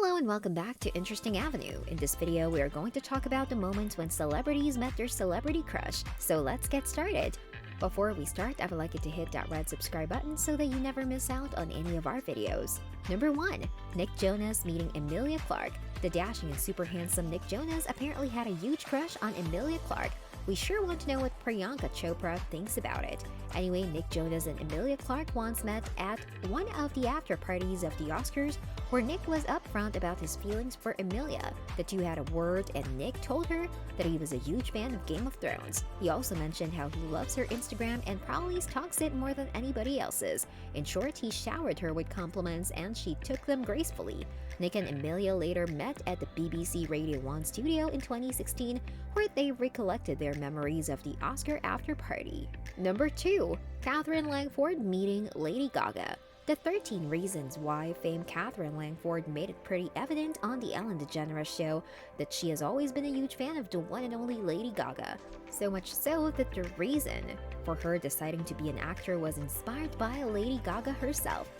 Hello and welcome back to Interesting Avenue. In this video, we are going to talk about the moments when celebrities met their celebrity crush. So let's get started. Before we start, I would like you to hit that red subscribe button so that you never miss out on any of our videos. Number 1. Nick Jonas meeting Emilia Clarke. The dashing and super handsome Nick Jonas apparently had a huge crush on Emilia Clarke. We sure want to know what Priyanka Chopra thinks about it. Anyway, Nick Jonas and Emilia Clarke once met at one of the after parties of the Oscars, where Nick was upfront about his feelings for Emilia. The two had a word and Nick told her that he was a huge fan of Game of Thrones. He also mentioned how he loves her Instagram and probably stalks it more than anybody else's. In short, he showered her with compliments and she took them gracefully. Nick and Emilia later met at the BBC Radio 1 studio in 2016, where they recollected their memories of the Oscar after party. Number 2. Catherine Langford meeting Lady Gaga. The 13 Reasons Why fame Catherine Langford made it pretty evident on the Ellen DeGeneres show that she has always been a huge fan of the one and only Lady Gaga. So much so that the reason for her deciding to be an actor was inspired by Lady Gaga herself.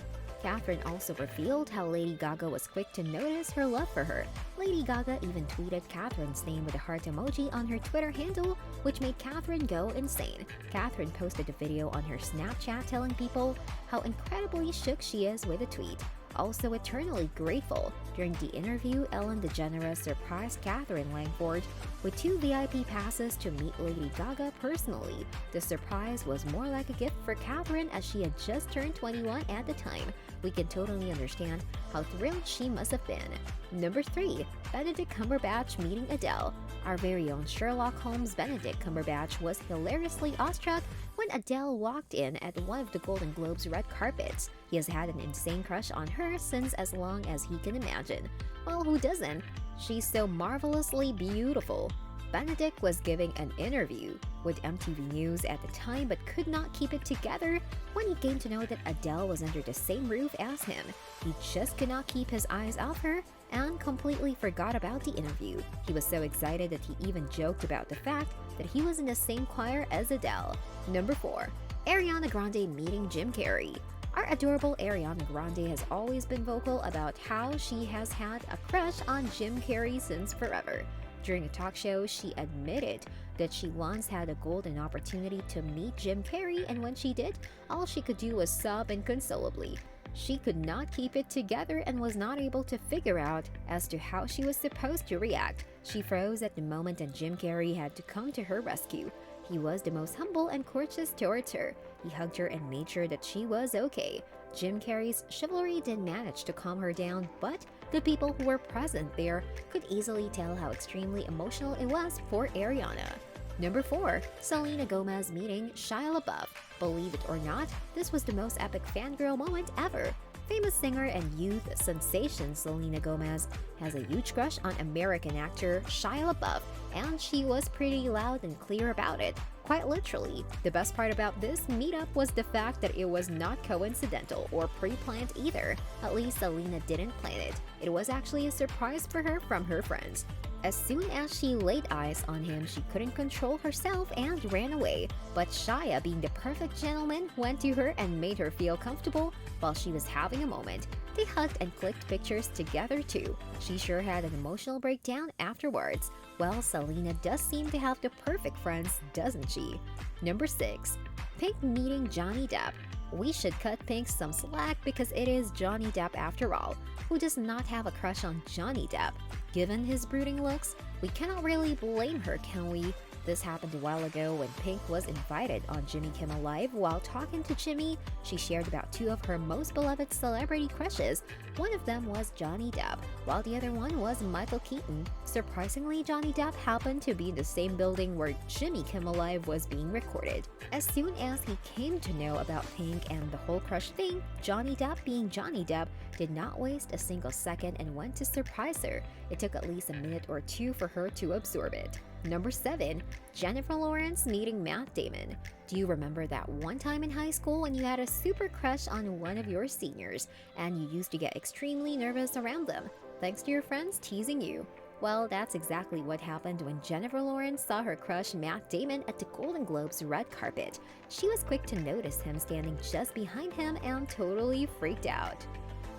Catherine also revealed how Lady Gaga was quick to notice her love for her. Lady Gaga even tweeted Catherine's name with a heart emoji on her Twitter handle, which made Catherine go insane. Catherine posted a video on her Snapchat telling people how incredibly shook she is with a tweet. Also eternally grateful, during the interview, Ellen DeGeneres surprised Catherine Langford with 2 VIP passes to meet Lady Gaga personally. The surprise was more like a gift for Catherine as she had just turned 21 at the time. We can totally understand how thrilled she must have been. Number 3. Benedict Cumberbatch meeting Adele. Our very own Sherlock Holmes Benedict Cumberbatch was hilariously awestruck when Adele walked in at one of the Golden Globes red carpets. He has had an insane crush on her since as long as he can imagine. Well, who doesn't? She's so marvelously beautiful. Benedict was giving an interview with MTV News at the time but could not keep it together when he came to know that Adele was under the same roof as him. He just could not keep his eyes off her and completely forgot about the interview. He was so excited that he even joked about the fact that he was in the same choir as Adele. Number 4. Ariana Grande meeting Jim Carrey. Our adorable Ariana Grande has always been vocal about how she has had a crush on Jim Carrey since forever. During a talk show, she admitted that she once had a golden opportunity to meet Jim Carrey, and when she did, all she could do was sob inconsolably. She could not keep it together and was not able to figure out as to how she was supposed to react. She froze at the moment and Jim Carrey had to come to her rescue. He was the most humble and courteous towards her. He hugged her and made sure that she was okay. Jim Carrey's chivalry did manage to calm her down, but the people who were present there could easily tell how extremely emotional it was for Ariana. Number 4. Selena Gomez meeting Shia LaBeouf. Believe it or not, this was the most epic fangirl moment ever. Famous singer and youth sensation Selena Gomez has a huge crush on American actor Shia LaBeouf, and she was pretty loud and clear about it. Quite literally. The best part about this meetup was the fact that it was not coincidental or pre-planned either. At least Selena didn't plan it. It was actually a surprise for her from her friends. As soon as she laid eyes on him, she couldn't control herself and ran away. But Shia, being the perfect gentleman, went to her and made her feel comfortable while she was having a moment. They hugged and clicked pictures together too. She sure had an emotional breakdown afterwards. Well, Selena does seem to have the perfect friends, doesn't she? Number 6. Pink meeting Johnny Depp. We should cut Pink some slack because it is Johnny Depp after all. Who does not have a crush on Johnny Depp? Given his brooding looks, we cannot really blame her, can we? This happened a while ago when Pink was invited on Jimmy Kimmel Live. While talking to Jimmy, she shared about 2 of her most beloved celebrity crushes. One of them was Johnny Depp, while the other one was Michael Keaton. Surprisingly, Johnny Depp happened to be in the same building where Jimmy Kimmel Live was being recorded. As soon as he came to know about Pink and the whole crush thing, Johnny Depp, being Johnny Depp, did not waste a single second and went to surprise her. It took at least a minute or 2 for her to absorb it. Number 7. Jennifer Lawrence meeting Matt Damon. Do you remember that one time in high school when you had a super crush on one of your seniors and you used to get extremely nervous around them, thanks to your friends teasing you? Well, that's exactly what happened when Jennifer Lawrence saw her crush Matt Damon at the Golden Globes red carpet. She was quick to notice him standing just behind him and totally freaked out.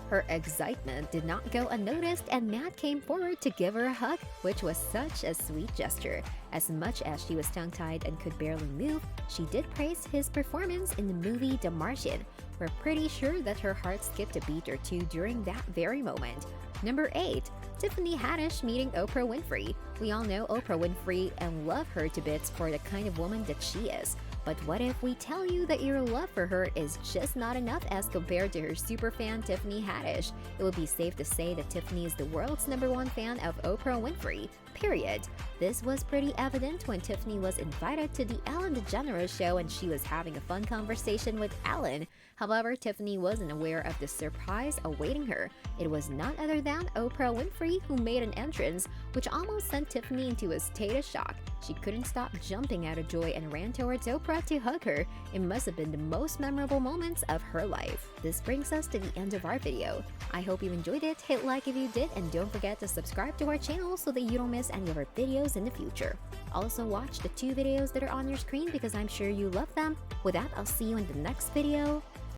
Her excitement did not go unnoticed, and Matt came forward to give her a hug, which was such a sweet gesture. As much as she was tongue-tied and could barely move, she did praise his performance in the movie The Martian. We're pretty sure that her heart skipped a beat or two during that very moment. Number 8. Tiffany Haddish meeting Oprah Winfrey. We all know Oprah Winfrey and love her to bits for the kind of woman that she is. But what if we tell you that your love for her is just not enough as compared to her superfan Tiffany Haddish? It would be safe to say that Tiffany is the world's #1 fan of Oprah Winfrey. Period. This was pretty evident when Tiffany was invited to the Ellen DeGeneres show and she was having a fun conversation with Ellen. However, Tiffany wasn't aware of the surprise awaiting her. It was none other than Oprah Winfrey who made an entrance, which almost sent Tiffany into a state of shock. She couldn't stop jumping out of joy and ran towards Oprah to hug her. It must have been the most memorable moments of her life. This brings us to the end of our video. I hope you enjoyed it. Hit like if you did, and don't forget to subscribe to our channel so that you don't miss any of our videos in the future. Also watch the 2 videos that are on your screen because I'm sure you love them. With that, I'll see you in the next video.